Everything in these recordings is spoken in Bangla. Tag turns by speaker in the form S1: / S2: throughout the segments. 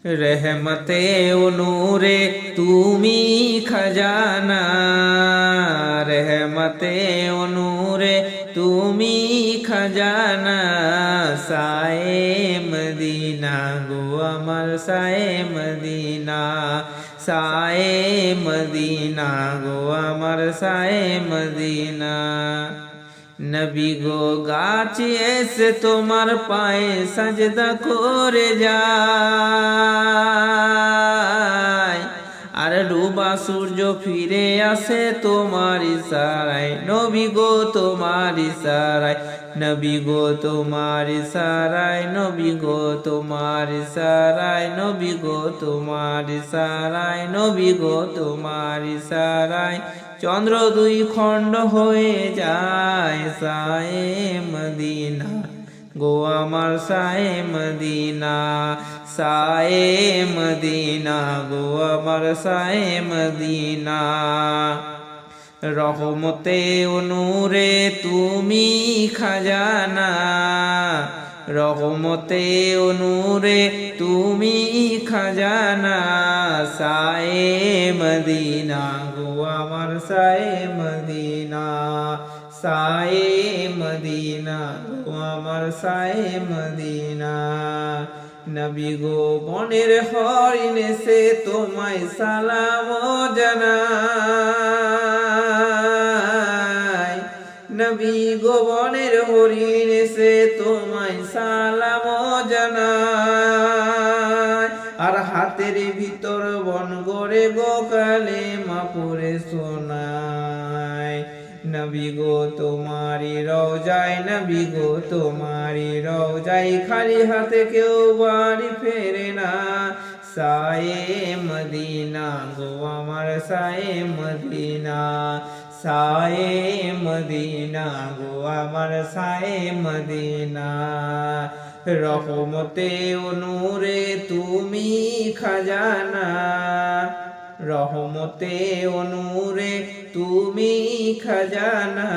S1: रहमते ओ नूरे तुमी खजाना, रहमते ओ नूरे तुमी खजाना, साए मदीना गो अमर साए मदीना, साए मदीना गो अमर साए मदीना। नबी गो गाछी एसे তোমার পায়ে সাজদা করে যায়, আর ডুবা সূর্য ফিরে আসে তোমার ইশারায়, নবী গো তোমার ইশারায়, নবী গো তোমার ইশারায়, নবী গো তোমার ইশারায়, নবী গো তোমার ইশারায়, নবী গো তোমার ইশারায় চন্দ্র দুই খণ্ড হয়ে যায়, সায়ে মদিনা গো আমার সায়ে মদিনা, সায়ে মদিনা গো আমার সায়ে মদিনা। রহমতে ও নূরে তুমি খাজানা, রহমতে ও নূরে তুমি খাজানা, সায়ে মদিনা গো আমার সায়ে মদিনা, সায়ে মদিনা গো আমার সায়ে মদিনা। নবী গো বনের হরিণ সে তোমায় সালাম জানায়, নবী গো বনের হরিণ সে তোমায় সালাম জানায়, আর হাতের ভিতর বন গড়ে গো কালেমা পড়ে শোনায়। নবী গো তোমারি রওজায়, নবী গো তোমারি রওজায় খালি হাতে কেউ বাড়ি ফেরে না, সায়ে মদিনা গো আমার সায়ে মদিনা, সায়ে মদিনা গো আমার সায়ে মদিনা। রহমতে ও নূরে তুমি খাজানা, রহমতে ও নূরে তুমি খাজানা,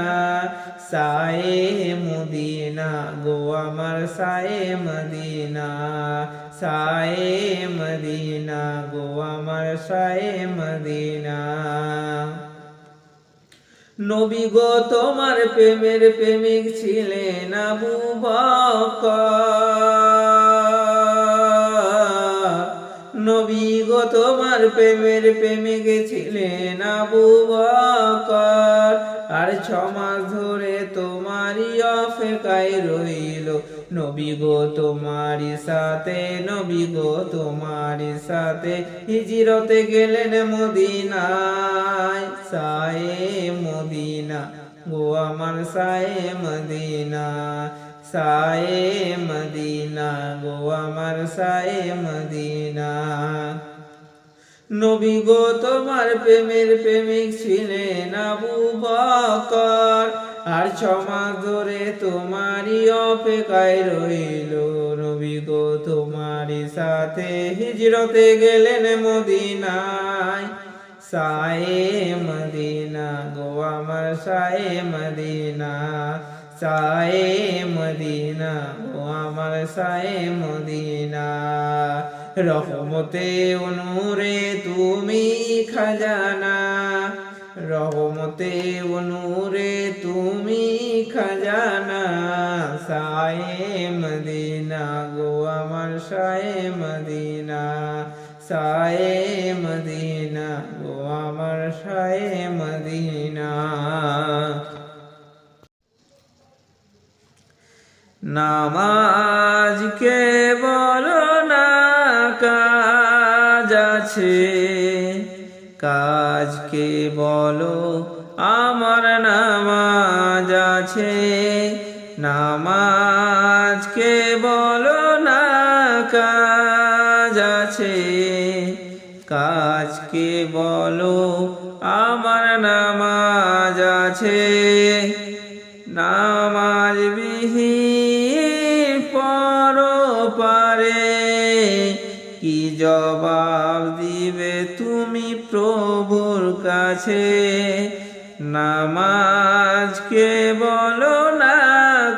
S1: সায়ে মদিনা গো আমার সায়ে মদিনা, সায়ে মদিনা গো আমার সায়ে মদিনা। নবী গো তোমার প্রেমের প্রেমিক ছিলেন আবু বকর, নবী গো তোমার প্রেমের প্রেমিক ছিলেন আবু বকর, আর 6 মাস ধরে তোমারই অপেক্ষায় রইল, নবী গো তোমারই সাথে, নবী গো তোমারই সাথে হিজরতে গেলেন মদিনায়, সায়ে মদিনা গো আমার সায়ে মদিনা, সায়ে মদিনা গো আমার সায়ে মদিনা। নবী গো তোমার প্রেমের প্রেমিক ছিলেন আবু বকর, আর 6 মাস ধরে তোমারই অপেক্ষায় রইল, নবী গো তোমারই সাথে হিজরতে গেলেন মদিনায়, সায়ে মদিনা গো আমার সায়ে মদিনা, সায়ে মদিনা গো আমার সায়ে মদিনা। রহমতে ও নূরে তুমি খাজানা, রহমতে ও নূরে তুমি খাজানা, সায়ে মদিনা গো আমার সায়ে মদিনা, সায়ে মদিনা গো আমার সায়ে মদিনা। নামাজ কে বলো না কাজ আছে, কাজকে বলো আমার নামাজ আছে, নামাজকে বলো না কাজ আছে, কাজকে বলো আমার নামাজ আছে, নামাজ বিহীন পরপারে কি জবাব দিবে তুমি প্রভুর কাছে, নামাজকে বলো না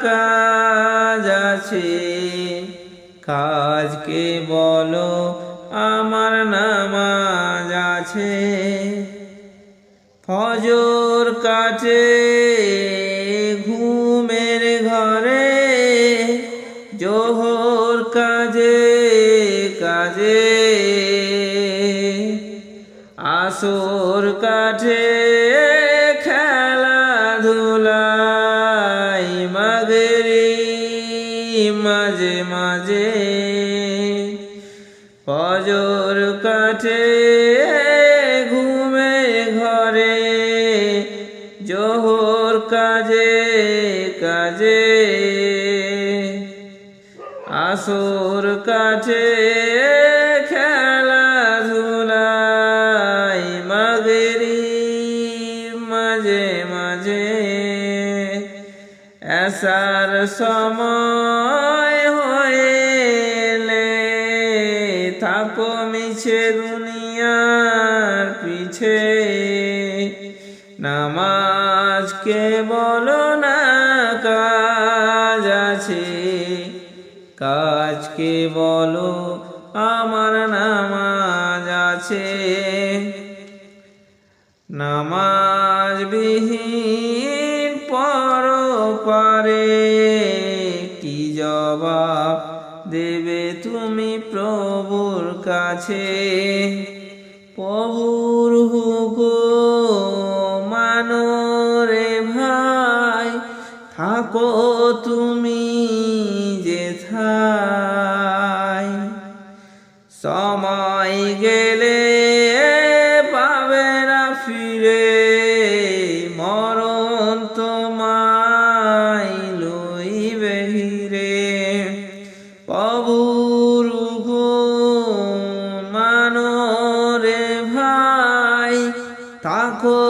S1: কাজ আছে, কাজকে বলো আমার নামাজ আছে। ফজর কাটে ঘুমের ঘরে, জোহর কাজে কাজে, আসর কাটে খেলাধুলাই, মাগরিব মাঝে মাঝে। ফজর কাটে ঘুমের ঘরে, জোহর কাজে কাজে, আসর কাটে খেলাধুলাই, মাগরিব মাঝে মাঝে। এসার সময় হইলে থাকো মিছে দুনিয়ার পিছে, নামাজকে বলো না কাজ আছে, কাজকে বলো আমার নামাজ আছে। নামাজ বিহীন পরপারে কি জবাব দেবে তুমি প্রভুর কাছে? প্রভুর হুকুম মানো রে ভাই, থাকো তুমি যেথায়। সময় গেলে পাবে না ফিরে, মরণ তোমায় লইবে ঘিরে। প্রভুর হুকুম মানো রে ভাই, থাকো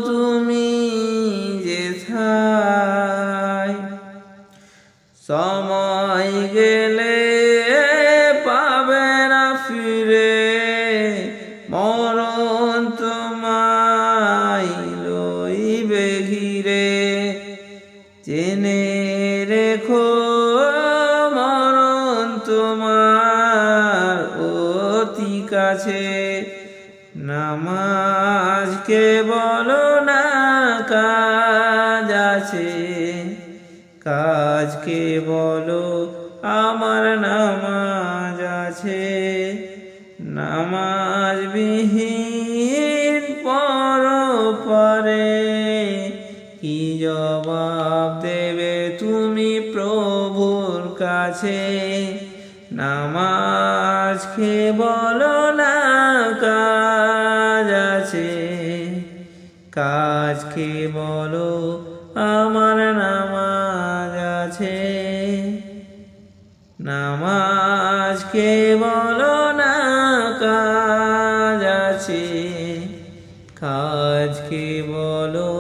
S1: তুমি যেথায়। সময় গেলে পাবে না ফিরে, মরণ তোমায় লইবে ঘিরে। জেনে রেখো মরণ তোমার অতি কাছে, নামাজকে বলো না কাজ আছে, কাজকে বলো আমার নামাজ আছে। নামাজ বিহীন পরপারে কি জবাব দেবে তুমি প্রভুর কাছে? নামাজকে বলো না কাজ আছে, কাজকে বলো আমার নামাজ আছে। নামাজকে বলো না কাজ আছে, কাজকে বলো